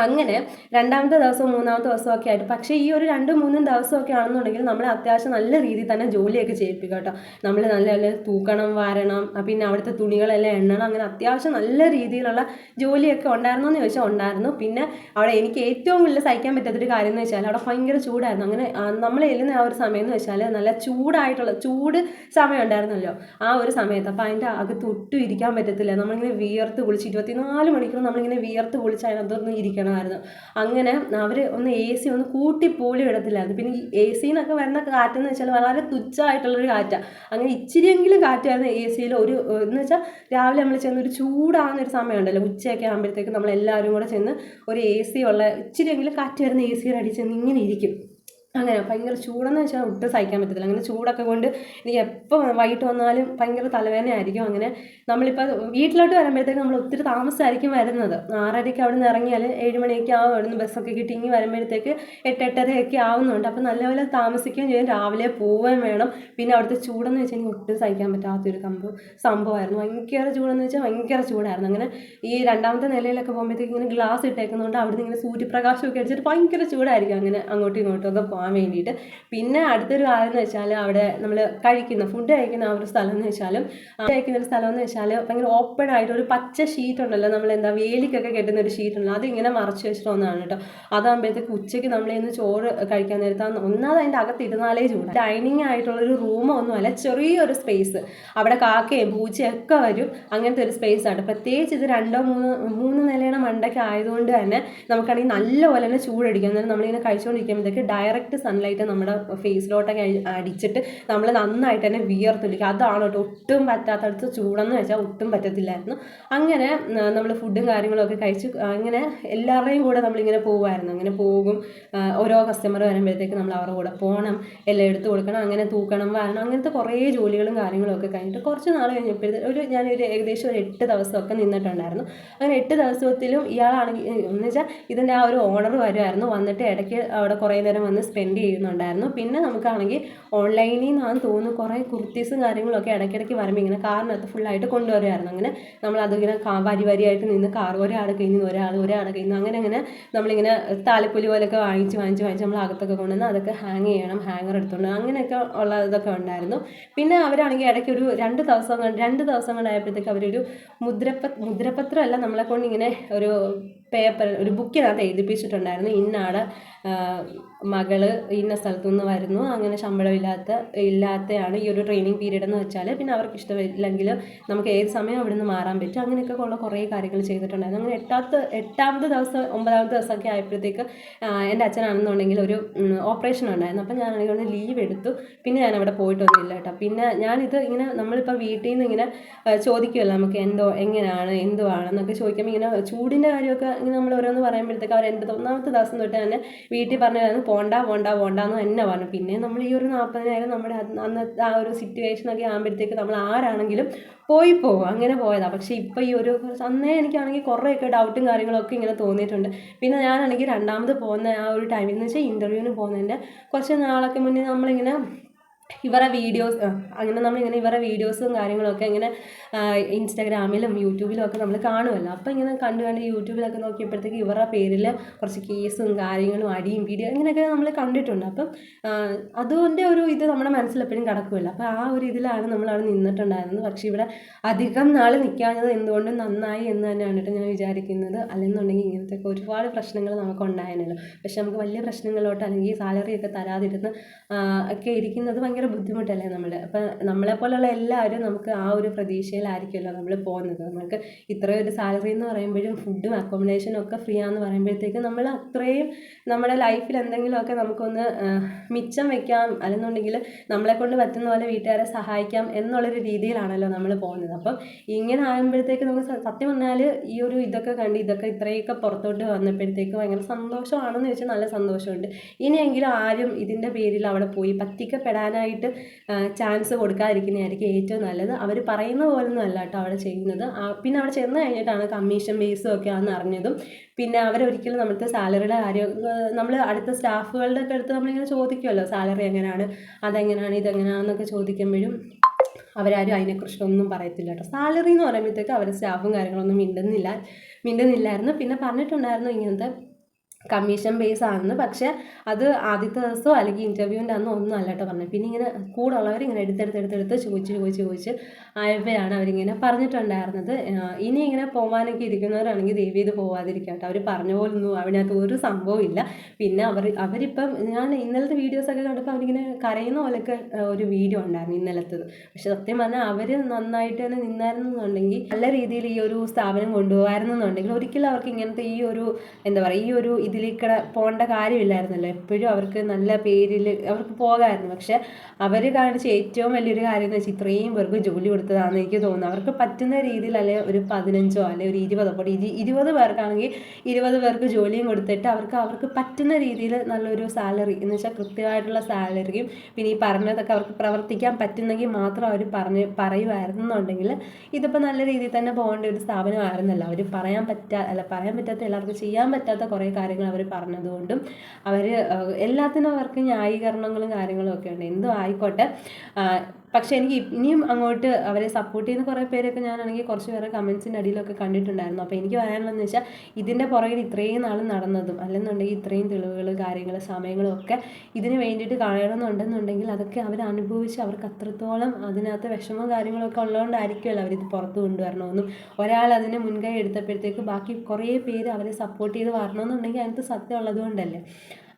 അങ്ങനെ രണ്ടാമത്തെ ദിവസവും മൂന്നാമത്തെ ദിവസമൊക്കെ ആയിട്ട്, പക്ഷേ ഈ ഒരു 2-3 ദിവസമൊക്കെ ആണെന്നുണ്ടെങ്കിൽ നമ്മൾ അത്യാവശ്യം നല്ല രീതിയിൽ തന്നെ ജോലിയൊക്കെ ചെയ്യിപ്പിക്കും കേട്ടോ. നമ്മൾ നല്ല തൂക്കണം, വാരണം, പിന്നെ അവിടുത്തെ തുണികളെല്ലാം എണ്ണണം, അങ്ങനെ അത്യാവശ്യം നല്ല രീതിയിലുള്ള ജോലിയൊക്കെ ഉണ്ടായിരുന്നു എന്ന് ചോദിച്ചാൽ ഉണ്ടായിരുന്നു. പിന്നെ അവിടെ എനിക്ക് ഏറ്റവും കൂടുതൽ സഹിക്കാൻ പറ്റാത്തൊരു കാര്യം എന്ന് വെച്ചാൽ അവിടെ ഭയങ്കര ചൂടായിരുന്നു. അങ്ങനെ നമ്മൾ ചെല്ലുന്ന ആ ഒരു സമയം എന്ന് വെച്ചാൽ നല്ല ചൂട് സമയം ഉണ്ടായിരുന്നല്ലോ ആ ഒരു സമയത്ത്. അപ്പോൾ അതിൻ്റെ അകത്ത് ഒട്ടും ഇരിക്കാൻ പറ്റത്തില്ല. നമ്മളിങ്ങനെ വിയർത്ത് കുളിച്ച് 24 മണിക്കൂർ നമ്മളിങ്ങനെ വിയർത്ത് കുളിച്ച് അതിനകത്തൊന്ന് ഇരിക്കണം. അങ്ങനെ അവർ ഒന്ന് AC ഒന്ന് കൂട്ടി പോലും ഇടത്തില്ലായിരുന്നു. പിന്നെ ഈ AC എന്നൊക്കെ വരുന്ന കാറ്റെന്ന് വെച്ചാൽ വളരെ തുച്ഛമായിട്ടുള്ളൊരു കാറ്റാണ്. അങ്ങനെ ഇച്ചിരിയെങ്കിലും കാറ്റായിരുന്നു AC ഒരു എന്ന് വെച്ചാൽ രാവിലെ നമ്മൾ ചെന്ന് ഒരു ചൂടാകുന്നൊരു സമയമുണ്ടല്ലോ, ഉച്ചയൊക്കെ ആകുമ്പോഴത്തേക്ക് നമ്മളെല്ലാവരും കൂടെ ചെന്ന് ഒരു AC ഉള്ള ഇച്ചിരിയെങ്കിലും കാറ്റ് വരുന്ന AC അടിച്ചെന്ന് ഇങ്ങനെ ഇരിക്കും. അങ്ങനെ ഭയങ്കര ചൂടെന്ന് വെച്ചാൽ ഒട്ടും സഹിക്കാൻ പറ്റത്തില്ല. അങ്ങനെ ചൂടൊക്കെ കൊണ്ട് എനിക്ക് എപ്പോൾ വൈകിട്ട് വന്നാലും ഭയങ്കര തലവേദനയായിരിക്കും. അങ്ങനെ നമ്മളിപ്പോൾ വീട്ടിലോട്ട് വരുമ്പോഴത്തേക്ക് നമ്മൾ ഒത്തിരി താമസമായിരിക്കും വരുന്നത്. 6:30 അവിടെ നിന്ന് ഇറങ്ങിയാൽ 7 മണിയൊക്കെ ആവും. അവിടെ നിന്ന് ബസ്സൊക്കെ കിട്ടി ഇങ്ങി വരുമ്പോഴത്തേക്ക് 8-8:30 ആവുന്നുണ്ട്. അപ്പോൾ നല്ലപോലെ താമസിക്കുകയും ചെയ്യും, രാവിലെ പോവുകയും വേണം. പിന്നെ അവിടുത്തെ ചൂടെന്ന് വെച്ചാൽ എനിക്ക് ഒട്ടും സഹിക്കാൻ പറ്റാത്തൊരു സംഭവമായിരുന്നു. ഭയങ്കര ചൂടെന്ന് വെച്ചാൽ ഭയങ്കര ചൂടായിരുന്നു. അങ്ങനെ ഈ രണ്ടാമത്തെ നിലയിലൊക്കെ പോകുമ്പോഴത്തേക്ക് ഇങ്ങനെ ഗ്ലാസ് ഇട്ടേക്കുന്നതുകൊണ്ട് അവിടുന്ന് ഇങ്ങനെ സൂര്യപ്രകാശമൊക്കെ അടിച്ചിട്ട് ഭയങ്കര ചൂടായിരിക്കും. അങ്ങനെ അങ്ങോട്ടും ഇങ്ങോട്ടും ഒക്കെ പോകാൻ വേണ്ടിയിട്ട്. പിന്നെ അടുത്തൊരു കാര്യം എന്ന് വെച്ചാൽ അവിടെ നമ്മൾ ഫുഡ് കഴിക്കുന്ന ആ ഒരു സ്ഥലം എന്ന് വെച്ചാലും കഴിക്കുന്ന ഒരു സ്ഥലം എന്ന് വെച്ചാൽ ഭയങ്കര ഓപ്പൺ ആയിട്ട് ഒരു പച്ച ഷീറ്റ് ഉണ്ടല്ലോ, നമ്മൾ വേലിക്കൊക്കെ കെട്ടുന്ന ഒരു ഷീറ്റ് ഉണ്ടല്ലോ, അതിങ്ങനെ മറച്ച് വെച്ചിട്ട് ഒന്നാണ് കേട്ടോ. അതാകുമ്പോഴത്തേക്ക് ഉച്ചയ്ക്ക് നമ്മളിന്ന് ചോറ് കഴിക്കാൻ നേരത്താണ് ഒന്നാമത് അതിൻ്റെ അകത്ത് ഇരുന്നാലേ ചൂട്. ഡൈനിങ് ആയിട്ടുള്ളൊരു റൂമോ ഒന്നുമല്ല, ചെറിയൊരു സ്പേസ്. അവിടെ കാക്കയും പൂച്ചയൊക്കെ വരും, അങ്ങനത്തെ ഒരു സ്പേസ് ആണ്. പ്രത്യേകിച്ച് ഇത് 2-3 നിലയുടെ മണ്ടയ്ക്ക് ആയതുകൊണ്ട് തന്നെ നമുക്കാണെങ്കിൽ നല്ലപോലെ തന്നെ ചൂടടിക്കും. അന്നേരം നമ്മളിങ്ങനെ കഴിച്ചുകൊണ്ടിരിക്കുമ്പോഴത്തേക്ക് ഡയറക്റ്റ് സൺലൈറ്റ് നമ്മുടെ ഫേസിലോട്ടൊക്കെ അടിച്ചിട്ട് നമ്മൾ നന്നായിട്ട് തന്നെ വിയർത്തൊലിക്കും. അതാണ് കേട്ടോ ഒട്ടും പറ്റാത്തടുത്ത് ചൂടെന്ന് വെച്ചാൽ ഒട്ടും പറ്റത്തില്ലായിരുന്നു. അങ്ങനെ നമ്മൾ ഫുഡും കാര്യങ്ങളൊക്കെ കഴിച്ച് അങ്ങനെ എല്ലാവരുടെയും കൂടെ നമ്മളിങ്ങനെ പോകുമായിരുന്നു. അങ്ങനെ പോകും, ഓരോ കസ്റ്റമർ വരുമ്പോഴത്തേക്ക് നമ്മൾ അവരുടെ കൂടെ പോകണം, എല്ലാം എടുത്തു കൊടുക്കണം, അങ്ങനെ തൂക്കണം, വാരണം, അങ്ങനത്തെ കുറേ ജോലികളും കാര്യങ്ങളും ഒക്കെ കഴിഞ്ഞിട്ട് കുറച്ച് നാൾ കഴിഞ്ഞപ്പോഴത്തേക്ക് ഞാനൊരു ഏകദേശം ഒരു 8 ദിവസമൊക്കെ നിന്നിട്ടുണ്ടായിരുന്നു. അങ്ങനെ 8 ദിവസത്തിലും ഇയാളാണെങ്കിൽ എന്ന് വെച്ചാൽ ഇതിൻ്റെ ആ ഒരു ഓണർ വരുമായിരുന്നു, വന്നിട്ട് ഇടയ്ക്ക് അവിടെ കുറേ നേരം വന്ന് സ്പെൻഡ് ചെയ്യുന്നുണ്ടായിരുന്നു. പിന്നെ നമുക്കാണെങ്കിൽ ഓൺലൈനിൽ നിന്നാണ് തോന്നുന്നു കുറേ കുർത്തീസും കാര്യങ്ങളൊക്കെ ഇടയ്ക്കിടയ്ക്ക് വരുമ്പോൾ ഇങ്ങനെ കാറിനകത്ത് ഫുള്ളായിട്ട് കൊണ്ടുവരുമായിരുന്നു. അങ്ങനെ നമ്മളതിങ്ങനെ വരിയായിട്ട് നിന്ന് ഒരാൾ കഴിഞ്ഞ് ഒരാൾ കഴിഞ്ഞു അങ്ങനെ നമ്മളിങ്ങനെ താലപ്പൊലി പോലെയൊക്കെ വാങ്ങിച്ച് നമ്മൾ അകത്തൊക്കെ കൊണ്ടുവന്ന് അതൊക്കെ ഹാങ് ചെയ്യണം, ഹാങ്ങർ എടുത്തുകൊണ്ട് അങ്ങനെയൊക്കെ ഉള്ള ഇതൊക്കെ ഉണ്ടായിരുന്നു. പിന്നെ അവരാണെങ്കിൽ ഇടയ്ക്ക് ഒരു 2 ദിവസം കൊണ്ടായപ്പോഴത്തേക്ക് അവരൊരു മുദ്രപത്രമല്ല, നമ്മളെ കൊണ്ട് ഇങ്ങനെ ഒരു പേപ്പർ ഒരു ബുക്കിനകത്ത് എഴുതിപ്പിച്ചിട്ടുണ്ടായിരുന്നു, ഇന്നാടെ മകള് ഇന്ന സ്ഥലത്തു നിന്ന് വരുന്നു, അങ്ങനെ ശമ്പളം ഇല്ലാത്തയാണ് ഈ ഒരു ട്രെയിനിങ് പീരീഡ് എന്ന് വെച്ചാൽ. പിന്നെ അവർക്ക് ഇഷ്ടമില്ലെങ്കിലും നമുക്ക് ഏത് സമയം അവിടെ നിന്ന് മാറാൻ പറ്റും, അങ്ങനെയൊക്കെ ഉള്ള കുറേ കാര്യങ്ങൾ ചെയ്തിട്ടുണ്ടായിരുന്നു. അങ്ങനെ 8ാമത്തെ ദിവസം 9ാമത്തെ ദിവസമൊക്കെ ആയപ്പോഴത്തേക്ക് എൻ്റെ അച്ഛനാണെന്നുണ്ടെങ്കിൽ ഒരു ഓപ്പറേഷൻ ഉണ്ടായിരുന്നു. അപ്പം ഞാനാണെങ്കിൽ ഒന്ന് ലീവ് എടുത്തു. പിന്നെ ഞാൻ അവിടെ പോയിട്ടൊന്നുമില്ല കേട്ടോ. പിന്നെ ഞാനിത് ഇങ്ങനെ നമ്മളിപ്പോൾ വീട്ടിൽ നിന്ന് ഇങ്ങനെ ചോദിക്കുമല്ലോ നമുക്ക് എന്തുവാണെന്നൊക്കെ ചോദിക്കുമ്പോൾ ഇങ്ങനെ ചൂടിൻ്റെ കാര്യമൊക്കെ ഇങ്ങനെ നമ്മൾ ഓരോന്ന് പറയുമ്പോഴത്തേക്ക് അവർ എൻ്റെ 1ാമത്തെ ദിവസം തൊട്ട് തന്നെ വീട്ടിൽ പറഞ്ഞായിരുന്നു പോണ്ടാന്ന് തന്നെ പറഞ്ഞു. പിന്നെ നമ്മൾ ഈ ഒരു 40,000 നമ്മുടെ അന്നത്തെ ആ ഒരു സിറ്റുവേഷനൊക്കെ ആകുമ്പോഴത്തേക്ക് നമ്മൾ ആരാണെങ്കിലും പോകും, അങ്ങനെ പോയതാണ്. പക്ഷേ ഇപ്പോൾ ഈ ഒരു അന്നേ എനിക്കാണെങ്കിൽ കുറേയൊക്കെ ഡൗട്ടും കാര്യങ്ങളൊക്കെ ഇങ്ങനെ തോന്നിയിട്ടുണ്ട്. പിന്നെ ഞാനാണെങ്കിൽ 2ാമത് പോകുന്ന ആ ഒരു ടൈമിൽ എന്ന് വെച്ചാൽ ഇൻ്റർവ്യൂവിന് പോകുന്നതിൻ്റെ കുറച്ച് നാളൊക്കെ മുന്നേ നമ്മളിങ്ങനെ ഇവരുടെ വീഡിയോസ് അങ്ങനെ നമ്മളിങ്ങനെ ഇവരുടെ വീഡിയോസും കാര്യങ്ങളൊക്കെ ഇങ്ങനെ ഇൻസ്റ്റാഗ്രാമിലും യൂട്യൂബിലും ഒക്കെ നമ്മൾ കാണുമല്ലോ. അപ്പോൾ ഇങ്ങനെ കണ്ട് യൂട്യൂബിലൊക്കെ നോക്കിയപ്പോഴത്തേക്ക് ഇവരുടെ പേരിൽ കുറച്ച് കേസും കാര്യങ്ങളും അടിയും വീഡിയോ ഇങ്ങനെയൊക്കെ നമ്മൾ കണ്ടിട്ടുണ്ട്. അപ്പം അതുകൊണ്ട് ഒരു ഇത് നമ്മുടെ മനസ്സിലെപ്പോഴും കിടക്കുമല്ലോ. അപ്പോൾ ആ ഒരു ഇതിലാണ് നമ്മളവിടെ നിന്നിട്ടുണ്ടായിരുന്നത്. പക്ഷേ ഇവിടെ അധികം നാൾ നിൽക്കാഞ്ഞത് എന്തുകൊണ്ടും നന്നായി എന്ന് തന്നെയാണ് കേട്ടോ ഞാൻ വിചാരിക്കുന്നത്. അല്ലെന്നുണ്ടെങ്കിൽ ഇങ്ങനത്തെ ഒരുപാട് പ്രശ്നങ്ങൾ നമുക്കുണ്ടായിരുന്നല്ലോ. പക്ഷെ നമുക്ക് വലിയ പ്രശ്നങ്ങളിലോട്ട് അല്ലെങ്കിൽ സാലറിയൊക്കെ തരാതിരുന്ന് ഒക്കെ ഇരിക്കുന്നത് ഭയങ്കര ബുദ്ധിമുട്ടല്ലേ അപ്പം നമ്മളെപ്പോലുള്ള എല്ലാവരും നമുക്ക് ആ ഒരു പ്രതീക്ഷയിലായിരിക്കുമല്ലോ നമ്മൾ പോകുന്നത്. നമുക്ക് ഇത്രയും ഒരു സാലറി എന്ന് പറയുമ്പോഴും ഫുഡും അക്കോമഡേഷനും ഒക്കെ ഫ്രീ ആണെന്ന് പറയുമ്പോഴത്തേക്ക് നമ്മൾ അത്രയും നമ്മുടെ ലൈഫിൽ എന്തെങ്കിലുമൊക്കെ നമുക്കൊന്ന് മിച്ചം വെക്കാം, അല്ലെന്നുണ്ടെങ്കിൽ നമ്മളെക്കൊണ്ട് പറ്റുന്ന പോലെ വീട്ടുകാരെ സഹായിക്കാം എന്നുള്ളൊരു രീതിയിലാണല്ലോ നമ്മൾ പോകുന്നത്. അപ്പം ഇങ്ങനെ ആകുമ്പോഴത്തേക്ക് നമുക്ക് സത്യം പറഞ്ഞാൽ ഈ ഒരു ഇതൊക്കെ കണ്ട് ഇതൊക്കെ ഇത്രയൊക്കെ പുറത്തോട്ട് വന്നപ്പോഴത്തേക്ക് ഭയങ്കര സന്തോഷമാണെന്ന് വെച്ചാൽ നല്ല സന്തോഷമുണ്ട്. ഇനിയെങ്കിലും ആരും ഇതിൻ്റെ പേരിൽ അവിടെ പോയി പറ്റിക്കപ്പെടാനായിട്ട് ചാൻസ് കൊടുക്കാതിരിക്കുന്നതായിരിക്കും ഏറ്റവും നല്ലത്. അവർ പറയുന്ന പോലൊന്നും അല്ല കേട്ടോ അവിടെ ചെയ്യുന്നത്. പിന്നെ അവിടെ ചെന്ന് കഴിഞ്ഞിട്ടാണ് കമ്മീഷൻ ബേസും ഒക്കെ ആണെന്ന് അറിഞ്ഞതും. പിന്നെ അവരൊരിക്കലും നമുക്ക് സാലറിയുടെ കാര്യം നമ്മൾ അടുത്ത സ്റ്റാഫുകളുടെ ഒക്കെ അടുത്ത് നമ്മളിങ്ങനെ ചോദിക്കുമല്ലോ സാലറി എങ്ങനെയാണ്, അതെങ്ങനെയാണ്, ഇതെങ്ങനെയാണെന്നൊക്കെ ചോദിക്കുമ്പോഴും അവരാരും അതിനെക്കുറിച്ചൊന്നും പറയത്തില്ല കേട്ടോ. സാലറി എന്ന് പറയുമ്പോഴത്തേക്ക് അവരുടെ സ്റ്റാഫും കാര്യങ്ങളൊന്നും മിണ്ടുന്നില്ലായിരുന്നു. പിന്നെ പറഞ്ഞിട്ടുണ്ടായിരുന്നു ഇങ്ങനത്തെ കമ്മീഷൻ ബേസ് ആണെന്ന്. പക്ഷേ അത് ആദ്യത്തെ ദിവസമോ അല്ലെങ്കിൽ ഇൻ്റർവ്യൂവിൻ്റെ അന്നോ ഒന്നും അല്ല കേട്ടോ പറഞ്ഞത്. പിന്നെ ഇങ്ങനെ കൂടെ ഉള്ളവരിങ്ങനെ എടുത്തെടുത്ത് ചോദിച്ച് ആയപ്പോഴാണ് അവരിങ്ങനെ പറഞ്ഞിട്ടുണ്ടായിരുന്നത്. ഇനി ഇങ്ങനെ പോകാനൊക്കെ ഇരിക്കുന്നവരാണെങ്കിൽ ദയവ് ചെയ്ത് പോകാതിരിക്കുക കേട്ടോ. അവർ പറഞ്ഞ പോലൊന്നും അതിനകത്ത് ഒരു സംഭവം ഇല്ല. പിന്നെ അവരിപ്പം ഞാൻ ഇന്നലത്തെ വീഡിയോസൊക്കെ കണ്ടപ്പോൾ അവരിങ്ങനെ കരയുന്ന പോലെയൊക്കെ ഒരു വീഡിയോ ഉണ്ടായിരുന്നു ഇന്നലത്തത്. പക്ഷെ സത്യം പറഞ്ഞാൽ അവർ നന്നായിട്ട് തന്നെ നിന്നായിരുന്നെന്നുണ്ടെങ്കിൽ നല്ല രീതിയിൽ ഈ ഒരു സ്ഥാപനം കൊണ്ടുപോകാമായിരുന്നെന്നുണ്ടെങ്കിൽ ഒരിക്കലും അവർക്ക് ഇങ്ങനത്തെ ഈ ഒരു എന്താ പറയുക ഈ ഒരു ഇതിലേക്കൂടെ പോകേണ്ട കാര്യമില്ലായിരുന്നല്ലോ. എപ്പോഴും അവർക്ക് നല്ല പേരിൽ അവർക്ക് പോകാമായിരുന്നു. പക്ഷെ അവർ കാണിച്ച ഏറ്റവും വലിയൊരു കാര്യം എന്ന് വെച്ചാൽ ഇത്രയും പേർക്ക് ജോലി കൊടുത്തതാണെന്ന് എനിക്ക് തോന്നുന്നു. അവർക്ക് പറ്റുന്ന രീതിയിൽ അല്ലെ ഒരു 15 അല്ലെ ഒരു 20 അപ്പോൾ 20 പേർക്കാണെങ്കിൽ 20 പേർക്ക് ജോലിയും കൊടുത്തിട്ട് അവർക്ക് പറ്റുന്ന രീതിയിൽ നല്ലൊരു സാലറി എന്ന് വെച്ചാൽ കൃത്യമായിട്ടുള്ള സാലറിയും പിന്നെ ഈ പറഞ്ഞതൊക്കെ അവർക്ക് പ്രവർത്തിക്കാൻ പറ്റുന്നെങ്കിൽ മാത്രം അവർ പറയുമായിരുന്നുണ്ടെങ്കിൽ ഇതിപ്പോൾ നല്ല രീതിയിൽ തന്നെ പോകേണ്ട ഒരു സ്ഥാപനമായിരുന്നല്ലോ. അവർ പറയാൻ പറ്റാത്ത എല്ലാവർക്കും ചെയ്യാൻ പറ്റാത്ത കുറേ കാര്യങ്ങൾ അവർ പറഞ്ഞതുകൊണ്ടും എല്ലാത്തിനും അവർക്ക് ന്യായീകരണങ്ങളും കാര്യങ്ങളും ഒക്കെ ഉണ്ട്. എന്തോ ആയിക്കോട്ടെ. പക്ഷേ എനിക്ക് ഇനിയും അങ്ങോട്ട് അവരെ സപ്പോർട്ട് ചെയ്യുന്ന കുറേ പേരൊക്കെ ഞാനാണെങ്കിൽ കുറച്ച് പേരെ കമൻസിൻ്റെ അടിയിലൊക്കെ കണ്ടിട്ടുണ്ടായിരുന്നു. അപ്പോൾ എനിക്ക് പറയാനുള്ളതെന്ന് വെച്ചാൽ ഇതിൻ്റെ പുറകിൽ ഇത്രയും നാൾ നടന്നതും അല്ലെന്നുണ്ടെങ്കിൽ ഇത്രയും തെളിവുകൾ കാര്യങ്ങൾ സമയങ്ങളും ഒക്കെ ഇതിന് വേണ്ടിയിട്ട് കാണണമെന്നുണ്ടെന്നുണ്ടെങ്കിൽ അതൊക്കെ അവർ അനുഭവിച്ച് അവർക്ക് അത്രത്തോളം അതിനകത്ത് വിഷമവും കാര്യങ്ങളൊക്കെ ഉള്ളതുകൊണ്ടായിരിക്കുമല്ലോ അവരിത് പുറത്ത് കൊണ്ടുവരണമെന്നും ഒരാൾ അതിന് മുൻകൈ എടുത്തപ്പോഴത്തേക്ക് ബാക്കി കുറേ പേര് അവരെ സപ്പോർട്ട് ചെയ്ത് വരണമെന്നുണ്ടെങ്കിൽ അതിനകത്ത് സത്യം ഉള്ളതുകൊണ്ടല്ലേ.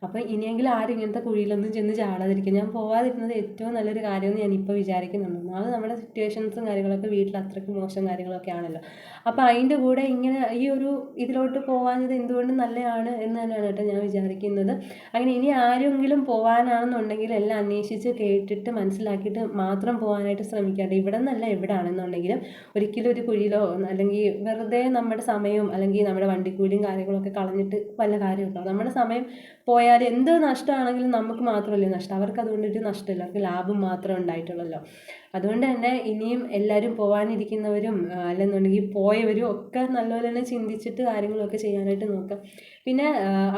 അപ്പോൾ ഇനിയെങ്കിലും ആരും ഇങ്ങനത്തെ കുഴിയിലൊന്നും ചെന്ന് ചാടാതിരിക്കുക. ഞാൻ പോകാതിരുന്നത് ഏറ്റവും നല്ലൊരു കാര്യമെന്ന് ഞാനിപ്പോൾ വിചാരിക്കുന്നുണ്ട്. അത് നമ്മുടെ സിറ്റുവേഷൻസും കാര്യങ്ങളൊക്കെ വീട്ടിൽ അത്രയ്ക്ക് മോശം കാര്യങ്ങളൊക്കെ ആണല്ലോ. അപ്പോൾ അതിൻ്റെ കൂടെ ഇങ്ങനെ ഈ ഒരു ഇതിലോട്ട് പോകാഞ്ഞത് എന്തുകൊണ്ട് നല്ലതാണ് എന്ന് തന്നെയാണ് കേട്ടോ ഞാൻ വിചാരിക്കുന്നത്. അങ്ങനെ ഇനി ആരെങ്കിലും പോകാനാണെന്നുണ്ടെങ്കിൽ എല്ലാം അന്വേഷിച്ച് കേട്ടിട്ട് മനസ്സിലാക്കിയിട്ട് മാത്രം പോകാനായിട്ട് ശ്രമിക്കാണ്ട് ഇവിടെ നിന്നല്ല എവിടെയാണെന്നുണ്ടെങ്കിലും ഒരിക്കലും ഒരു കുഴിയിലോ അല്ലെങ്കിൽ വെറുതെ നമ്മുടെ സമയവും അല്ലെങ്കിൽ നമ്മുടെ വണ്ടിക്കൂലിയും കാര്യങ്ങളൊക്കെ കളഞ്ഞിട്ട് വല്ല കാര്യമുണ്ടോ. നമ്മുടെ സമയം പോയാൽ എന്ത് നഷ്ടമാണെങ്കിലും നമുക്ക് മാത്രമല്ലേ നഷ്ടം, അവർക്ക് അതുകൊണ്ടൊരു നഷ്ടമില്ല, അവർക്ക് ലാഭം മാത്രമേ ഉണ്ടായിട്ടുള്ളല്ലോ. അതുകൊണ്ട് തന്നെ ഇനിയും എല്ലാവരും പോകാനിരിക്കുന്നവരും അല്ലെന്നുണ്ടെങ്കിൽ പോയവരും ഒക്കെ നല്ലപോലെ തന്നെ ചിന്തിച്ചിട്ട് കാര്യങ്ങളൊക്കെ ചെയ്യാനായിട്ട് നോക്കാം. പിന്നെ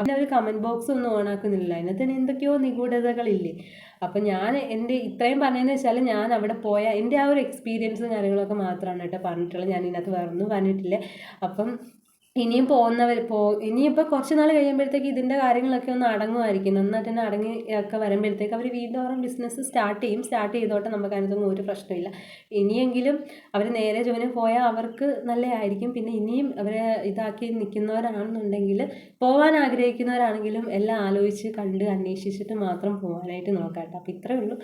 അവർ കമൻറ്റ് ബോക്സ് ഒന്നും ഓണാക്കുന്നില്ല, അതിനകത്ത് തന്നെ എന്തൊക്കെയോ നിഗൂഢതകളില്ലേ. അപ്പം ഞാൻ എൻ്റെ ഇത്രയും പറഞ്ഞതെന്ന് വെച്ചാൽ ഞാൻ അവിടെ പോയ എൻ്റെ ആ ഒരു എക്സ്പീരിയൻസും കാര്യങ്ങളൊക്കെ മാത്രമാണ് കേട്ടോ പറഞ്ഞിട്ടുള്ളത്. ഞാൻ ഇതിനകത്ത് വേറൊന്നും പറഞ്ഞിട്ടില്ല. അപ്പം ഇനിയും ഇനിയിപ്പോൾ കുറച്ച് നാൾ കഴിയുമ്പോഴത്തേക്ക് ഇതിൻ്റെ കാര്യങ്ങളൊക്കെ ഒന്ന് അടങ്ങുമായിരിക്കും. നന്നായിട്ട് തന്നെ അടങ്ങി ഒക്കെ വരുമ്പോഴത്തേക്ക് അവർ വീണ്ടും അവരുടെ ബിസിനസ് സ്റ്റാർട്ട് ചെയ്തോട്ടെ, നമുക്ക് അതിനകത്തൊന്നും ഒരു പ്രശ്നമില്ല. ഇനിയെങ്കിലും അവർ നേരെ ജോലിന് പോയാൽ അവർക്ക് നല്ലതായിരിക്കും. പിന്നെ ഇനിയും അവരെ ഇതാക്കി നിൽക്കുന്നവരാണെന്നുണ്ടെങ്കിൽ പോകാൻ ആഗ്രഹിക്കുന്നവരാണെങ്കിലും എല്ലാം ആലോചിച്ച് കണ്ട് അന്വേഷിച്ചിട്ട് മാത്രം പോകാനായിട്ട് നോക്കാം കേട്ടോ. അപ്പോൾ ഇത്രയേ ഉള്ളൂ.